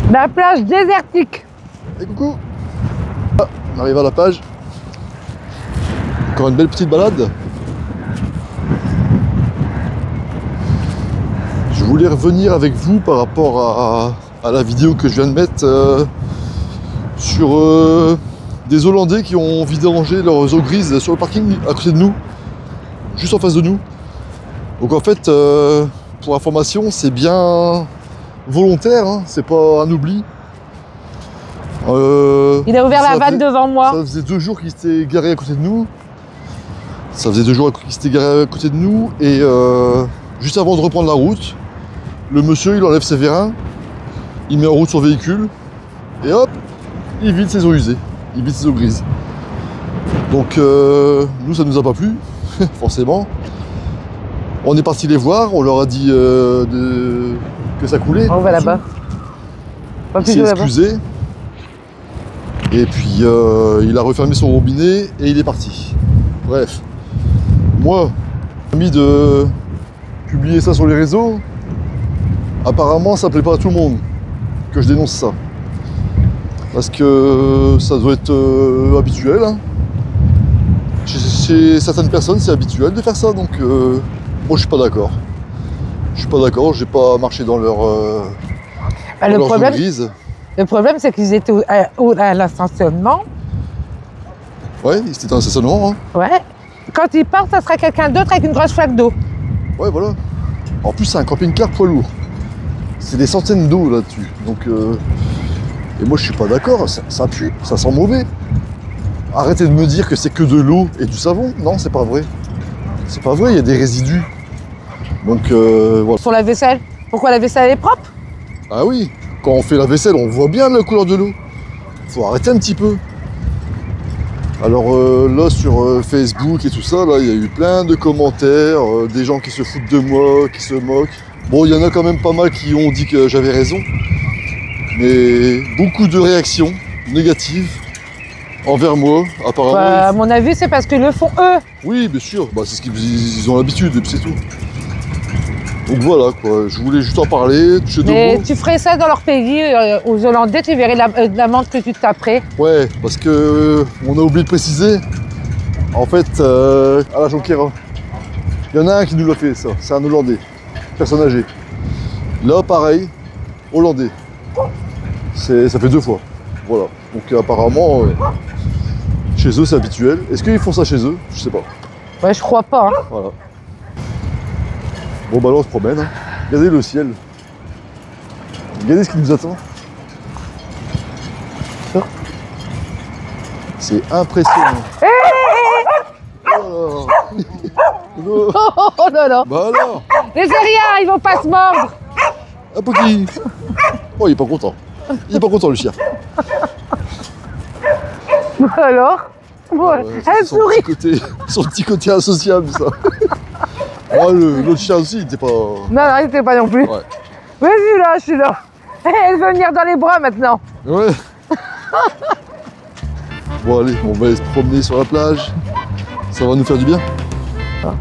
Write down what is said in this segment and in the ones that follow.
La plage désertique. Et coucou. Ah, on arrive à la plage. Encore une belle petite balade. Je voulais revenir avec vous par rapport à la vidéo que je viens de mettre sur des Hollandais qui ont vidangé leurs eaux grises sur le parking à côté de nous, juste en face de nous. Donc en fait, pour information, c'est bien volontaire, hein, c'est pas un oubli. Il a ouvert la vanne devant moi. Ça faisait 2 jours qu'il s'était garé à côté de nous. Ça faisait 2 jours qu'il s'était garé à côté de nous et juste avant de reprendre la route, le monsieur il enlève ses vérins, il met en route son véhicule et hop, il vide ses eaux usées, il vide ses eaux grises. Donc nous ça nous a pas plu, forcément. On est parti les voir, on leur a dit que ça coulait. On va là-bas. Il s'est excusé. Et puis il a refermé son robinet et il est parti. Bref. Moi, j'ai envie de publier ça sur les réseaux. Apparemment, ça plaît pas à tout le monde que je dénonce ça. Parce que ça doit être habituel. Hein. Chez certaines personnes, c'est habituel de faire ça. Donc, moi, je suis pas d'accord. Je suis pas d'accord. J'ai pas marché dans leur grise. Le problème, c'est qu'ils étaient à l'ascensionnement. Ouais, c'était un stationnement. Hein. Ouais. Quand ils partent, ça sera quelqu'un d'autre avec une grosse flaque d'eau. Ouais, voilà. En plus, c'est un camping-car poids lourd. C'est des centaines d'eau là-dessus. Donc, et moi, je suis pas d'accord. Ça pue, ça sent mauvais. Arrêtez de me dire que c'est que de l'eau et du savon. Non, c'est pas vrai. C'est pas vrai, il y a des résidus. Donc, voilà. Sur la vaisselle. Pourquoi la vaisselle est propre? Ah oui. Quand on fait la vaisselle, on voit bien la couleur de l'eau. Faut arrêter un petit peu. Alors là, sur Facebook et tout ça, là, il y a eu plein de commentaires, des gens qui se foutent de moi, qui se moquent. Bon, il y en a quand même pas mal qui ont dit que j'avais raison. Mais beaucoup de réactions négatives envers moi, apparemment. À mon avis, c'est parce qu'ils le font eux. Oui, bien sûr. Bah, c'est ce qu'ils ont l'habitude, et puis c'est tout. Donc voilà, quoi. Je voulais juste en parler, toucher deux mots. Mais tu ferais ça dans leur pays, aux Hollandais, tu verrais l'amende que tu te taperais. Ouais, parce que on a oublié de préciser. En fait, à la Jonquera, il y en a un qui nous l'a fait, ça. C'est un Hollandais, personne âgée. Là, pareil, Hollandais. Ça fait 2 fois. Voilà. Donc apparemment, chez eux, c'est habituel. Est-ce qu'ils font ça chez eux? Je sais pas. Ouais, je crois pas. Hein. Voilà. Bon bah là on se promène, hein. Regardez le ciel. Regardez ce qui nous attend. C'est impressionnant. Oh Oh non, non. bah alors. Mais c'est rien, ils vont pas se mordre. Un Poki. Oh il est pas content. Il est pas content le chien. Alors ouais, elle sourit. Son petit côté insociable ça. Oh, l'autre chien aussi, il était pas... Non, non, il était pas non plus. Ouais. Mais je suis là. Elle veut venir dans les bras maintenant. Ouais. Bon, allez, on va aller se promener sur la plage. Ça va nous faire du bien. Ah.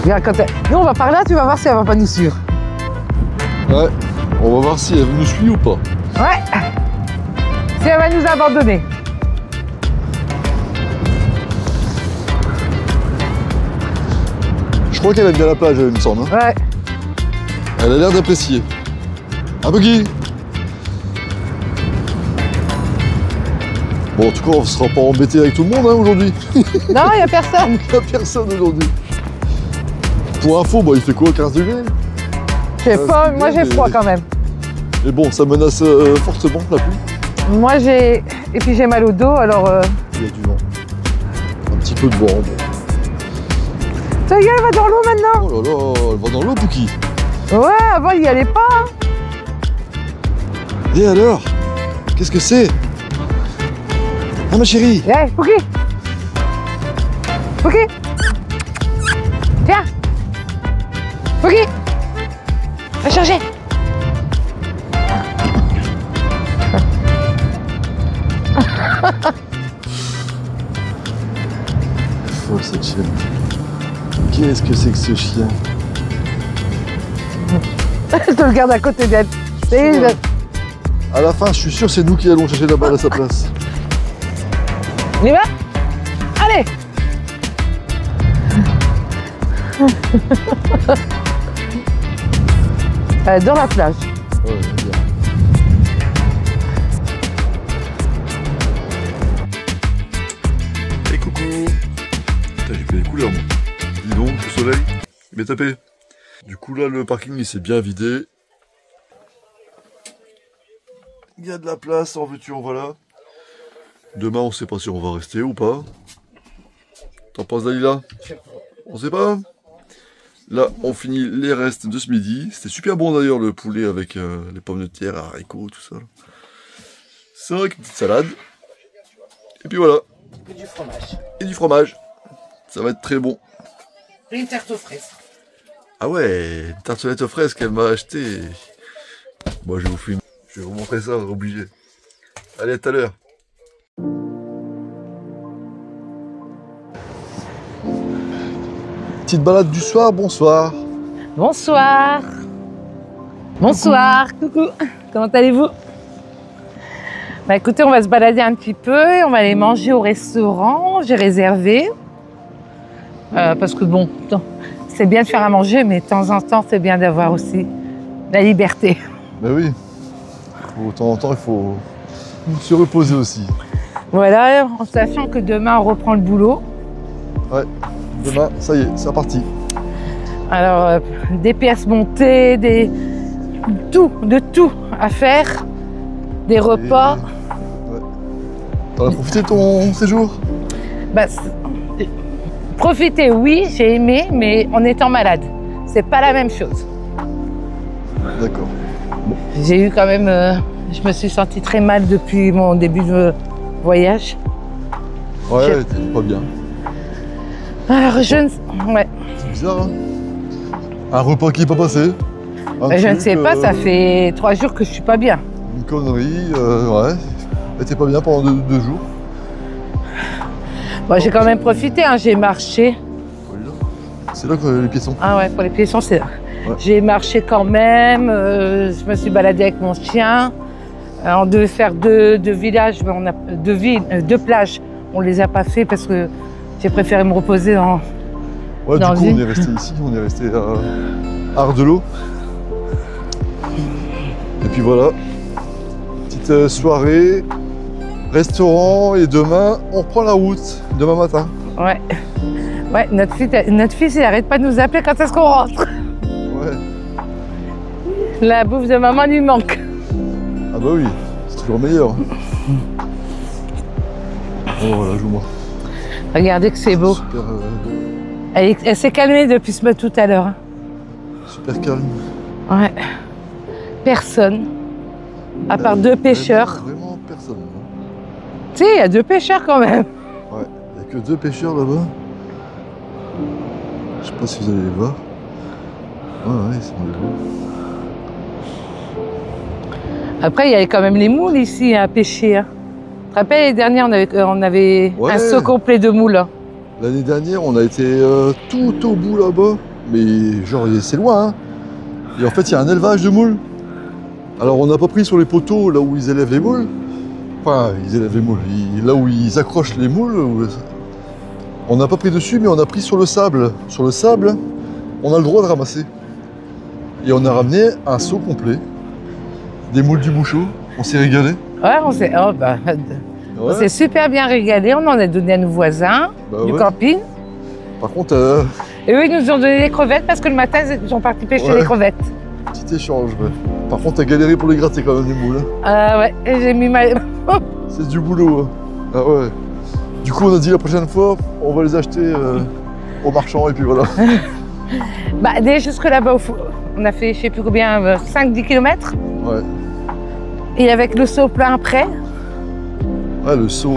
Regarde, nous, on va par là, tu vas voir si elle va pas nous suivre. Ouais. On va voir si elle nous suit ou pas. Ouais. Si elle va nous abandonner. Je crois qu'elle aime bien la plage, il me semble. Hein. Ouais. Elle a l'air d'apprécier. Un Poki. Bon, en tout cas, on ne sera pas embêté avec tout le monde hein, aujourd'hui. Non, il n'y a personne. Il n'y a personne aujourd'hui. Pour info, bah, il fait quoi, 15 degrés? Je sais pas, moi j'ai froid quand même. Mais bon, ça menace fortement la pluie. Moi j'ai... Et puis j'ai mal au dos, alors... Il y a du vent. Un petit peu de vent. Bon. Ça y est, elle va dans l'eau maintenant. Oh là là, elle va dans l'eau, Poki. Ouais, avant il y allait pas. Hein. Et alors? Qu'est-ce que c'est? Ah ma chérie. Hey, Poki. Poki. Tiens. Poki. Va chercher. Folle cette chienne. Qu'est-ce que c'est que ce chien? Je te le garde à côté d'elle. À la fin, je suis sûr c'est nous qui allons chercher la balle à sa place. On y va? Allez! Dans la plage. Ouais, bien. Et coucou. Putain, j'ai fait les couleurs, moi. Dis donc, le soleil, il m'est tapé. Du coup, là, le parking, il s'est bien vidé. Il y a de la place, en veux-tu, en voilà. Demain, on sait pas si on va rester ou pas. T'en penses, Dalila? On sait pas. Là, on finit les restes de ce midi. C'était super bon d'ailleurs, le poulet avec les pommes de terre, haricots, tout ça. C'est vrai qu'une petite salade. Et puis voilà. Et du fromage. Et du fromage. Ça va être très bon. Et une tarte aux fraises. Ah ouais, une tartelette aux fraises qu'elle m'a acheté. Moi, je vais vous montrer ça, obligé. Allez, à tout à l'heure. Petite balade du soir, bonsoir. Bonsoir. Bonsoir. Coucou. Comment allez-vous? Bah écoutez, on va se balader un petit peu. On va aller manger au restaurant. J'ai réservé. Parce que bon, c'est bien de faire à manger, mais de temps en temps, c'est bien d'avoir aussi la liberté. Ben oui. De temps en temps, il faut se reposer aussi. Voilà, en sachant que demain, on reprend le boulot. Ouais. Demain, ça y est, c'est reparti. Alors, des pièces montées, de tout à faire, des repas. Ouais. T'en as profité de ton séjour? Bah, profiter, oui, j'ai aimé, mais en étant malade. C'est pas la même chose. D'accord. Bon. J'ai eu quand même... je me suis sentie très mal depuis mon début de voyage. Ouais, t'es pas bien. Alors, ouais. C'est bizarre, hein? Un repas qui n'est pas passé. Je ne sais pas, ça fait 3 jours que je suis pas bien. Une connerie, ouais. Et t'es pas bien pendant 2 jours. Bon, j'ai quand même profité, hein, j'ai marché. C'est là que les pieds sont. Ah ouais, pour les piétons, c'est là. Ouais. J'ai marché quand même, je me suis baladée avec mon chien. On devait faire 2 villages, mais on a 2 plages. On les a pas fait parce que j'ai préféré me reposer dans... Ouais, dans du coup, une. on est resté ici, on est resté à Ardelot. Et puis voilà, petite soirée, restaurant, et demain, on reprend la route, demain matin. Ouais. Ouais, notre fils, il arrête pas de nous appeler quand est-ce qu'on rentre. Ouais. La bouffe de maman lui manque. Ah bah oui, c'est toujours meilleur. Oh voilà, joue-moi. Regardez que c'est beau. Super, Elle s'est calmée depuis tout à l'heure. super calme. Ouais. Personne. À part 2 pêcheurs. Vraiment personne. Tu sais, il y a 2 pêcheurs quand même. Ouais, il n'y a que 2 pêcheurs là-bas. Je sais pas si vous allez les voir. Ouais, ils sont les beaux. Après, il y avait quand même les moules ici à pêcher. Hein. Tu te rappelles, l'année dernière, on avait Ouais. un seau complet de moules. L'année dernière, on a été tout au bout là-bas. Mais genre, c'est loin. Hein. Et en fait, il y a un élevage de moules. Alors, on n'a pas pris sur les poteaux là où ils élèvent les moules. Enfin, ils élèvent les moules. Là où ils accrochent les moules. On n'a pas pris dessus, mais on a pris sur le sable. Sur le sable, on a le droit de ramasser. Et on a ramené un seau complet. Des moules du bouchot. On s'est régalé. Ouais, on s'est super bien régalé. On en a donné à nos voisins du camping. Par contre, Et eux, ils nous ont donné des crevettes parce que le matin, ils sont partis pêcher les crevettes. petit échange. Ouais. Par contre, t'as galéré pour les gratter quand même, les moules. Ah ouais, et j'ai mis ma... C'est du boulot. Hein. Ah ouais. Du coup, on a dit la prochaine fois, on va les acheter au marchand et puis voilà. Bah, déjà jusque là-bas, on a fait, je sais plus combien, 5-10 km. Ouais. Et avec le seau plein après. Ouais, le seau,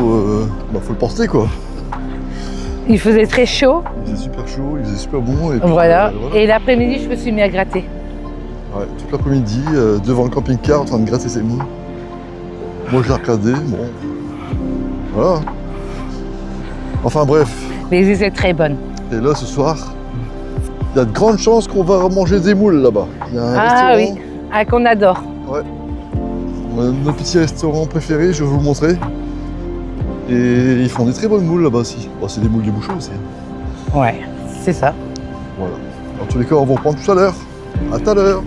faut le porter quoi. Il faisait très chaud. Il faisait super chaud, il faisait super bon. Et puis, voilà. Et l'après-midi, je me suis mis à gratter. Ouais, toute l'après-midi, devant le camping-car, en train de gratter ses moules. Moi, je l'ai regardé, bon. Voilà. Enfin bref. Mais ils étaient très bonnes. Et là, ce soir, il y a de grandes chances qu'on va manger des moules là-bas. Il y a un Ah restaurant. oui, ah, qu'on adore. Ouais. Notre petit restaurant préféré, je vais vous le montrer. Et ils font des très bonnes moules là-bas aussi. Bon, c'est des moules de bouchon aussi. Ouais, c'est ça. Voilà. En tous les cas, on va reprendre tout à l'heure. À tout à l'heure.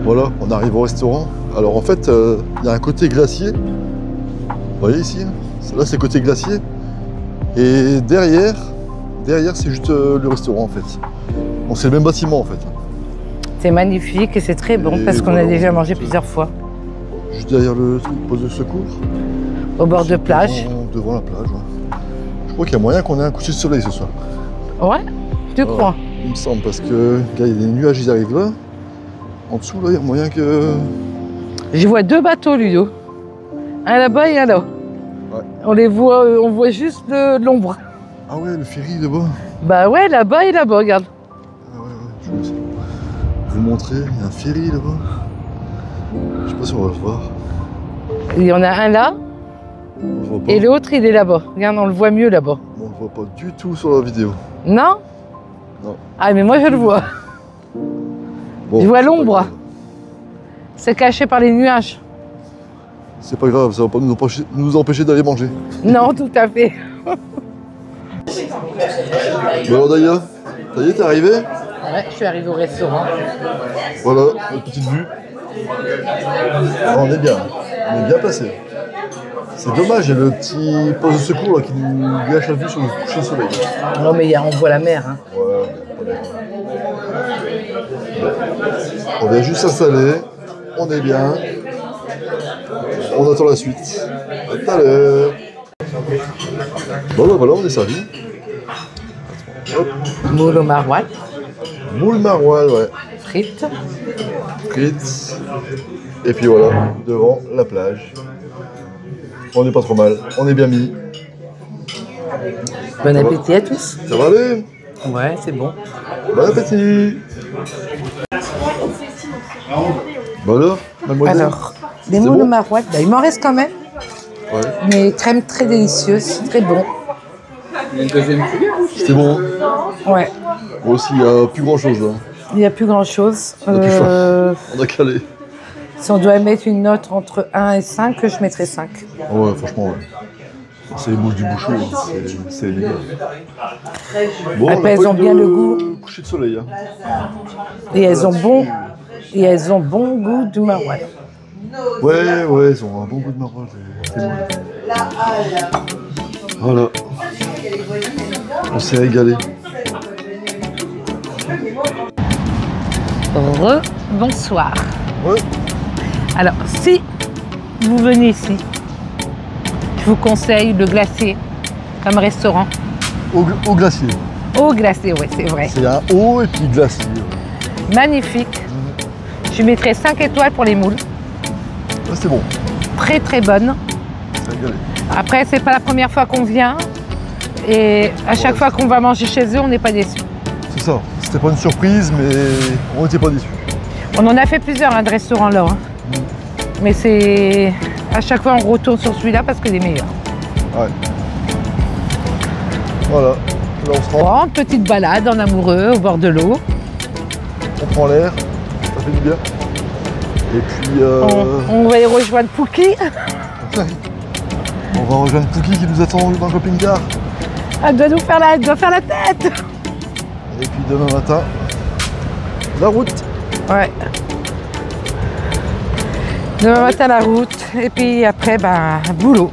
Voilà, on arrive au restaurant. Alors en fait, il y a un côté glacier. Vous voyez ici, hein, là c'est côté glacier. Et derrière c'est juste le restaurant en fait. Donc c'est le même bâtiment en fait. C'est magnifique et c'est très bon Et parce qu'on voilà, a déjà on- mangé plusieurs fois. Juste derrière le poste de secours. Au bord de plage. Devant la plage, ouais. Je crois qu'il y a moyen qu'on ait un coucher de soleil ce soir. Ouais, tu Voilà. crois? Il me semble parce que, gars, il y a des nuages, ils arrivent là. En dessous, là, il y a moyen que... Je vois 2 bateaux, Ludo. Un là-bas et un là. Ouais. On voit juste l'ombre. Ah ouais, le ferry là-bas. Bah ouais, là-bas et là-bas, regarde. Ah ouais, je vais vous montrer. Il y a un ferry là-bas. Je sais pas si on va le voir. Il y en a un là On le voit pas. et l'autre il est là-bas. Regarde, on le voit mieux là-bas. On le voit pas du tout sur la vidéo. Non? Non. Ah mais moi je le vois. Bon, Je vois c'est pas l'ombre. grave. C'est caché par les nuages. C'est pas grave, ça va pas nous empêcher d'aller manger. Non, tout à fait. Bon alors Daya, ça y est, t'es arrivé? Ouais, je suis arrivée au restaurant. Voilà, notre petite vue. Ah, on est bien passé. C'est dommage, il y a le petit poste de secours là, qui nous gâche la vue sur le coucher de soleil. Non mais on voit la mer. Hein. Ouais, on vient juste s'installer, on est bien, on attend la suite. À tout à l'heure. Bon ben voilà, on est servi. Hop, Moule au maroilles, moule maroilles, ouais. frites. Frites. Et puis voilà, devant la plage. On n'est pas trop mal, on est bien mis. Bon appétit à tous. Ça va aller? Ouais, c'est bon. Bon appétit! Bon alors, mademoiselle? Alors, des C'est moules bon au maroilles, bah, il m'en reste quand même. Ouais. Mais crème très délicieuse, très bon. C'était bon. Ouais, Moi aussi, il n'y a plus grand chose là. il n'y a plus grand chose. On a plus faim. On a calé. Si on doit mettre une note entre 1 et 5, je mettrais 5. Ouais, franchement, ouais. C'est les mouches du bouchon, hein. C'est légal. Bon, Après, on a elles pas ont eu bien de le goût. coucher de soleil. Hein. Et elles ont bon goût du maroilles. Ouais, ils ont un bon goût de maroilles. C'est bon. Voilà. On s'est régalé. Bonsoir. Ouais. Alors, si vous venez ici, je vous conseille le glacier comme restaurant. Au glacier. Au glacier, oui, c'est vrai. C'est un haut et puis glacier. Magnifique. Je mettrais 5 étoiles pour les moules. Ouais, c'est bon. Très très bonnes. C'est régalé. Après, c'est pas la première fois qu'on vient. Et à chaque fois qu'on va manger chez eux, on n'est pas déçus. C'est ça. C'était pas une surprise, mais on n'était pas déçus. On en a fait plusieurs de restaurants là. Hein. Mais c'est. À chaque fois, on retourne sur celui-là parce qu'il est meilleur. Ouais. Voilà. Là, on se rend. Bon, une petite balade en amoureux au bord de l'eau. On prend l'air. Ça fait du bien. Et puis. On va y rejoindre Pouki. On va rejoindre Pouki qui nous attend dans le camping-car. Elle doit faire la tête. Et puis demain matin, la route. Ouais. Demain matin, la route. Et puis après, boulot.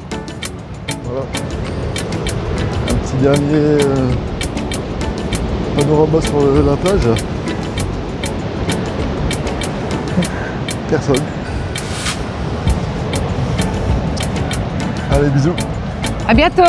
Voilà. Un petit dernier panorama sur la plage. Personne. Allez, bisous. À bientôt.